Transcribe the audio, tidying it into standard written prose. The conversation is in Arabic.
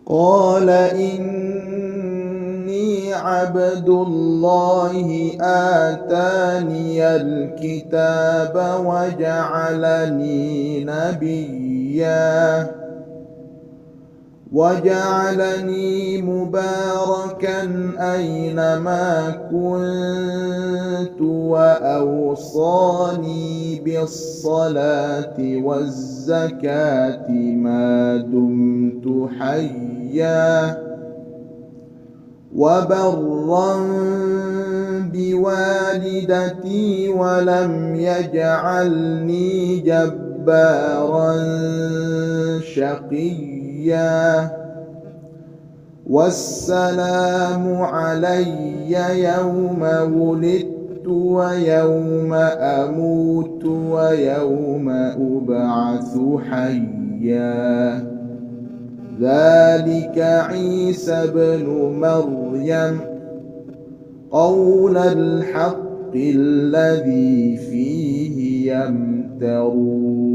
قال إني عبد الله آتاني الكتاب وجعلني مباركا أينما كنت وأوصاني بالصلاة والزكاة ما دمت حيا وبرا بوالدتي ولم يجعلني جبارا شقيا والسلام علي يوم ولدت ويوم أموت ويوم أبعث حيا ذلك عيسى بن مريم قول الحق الذي فيه يمترون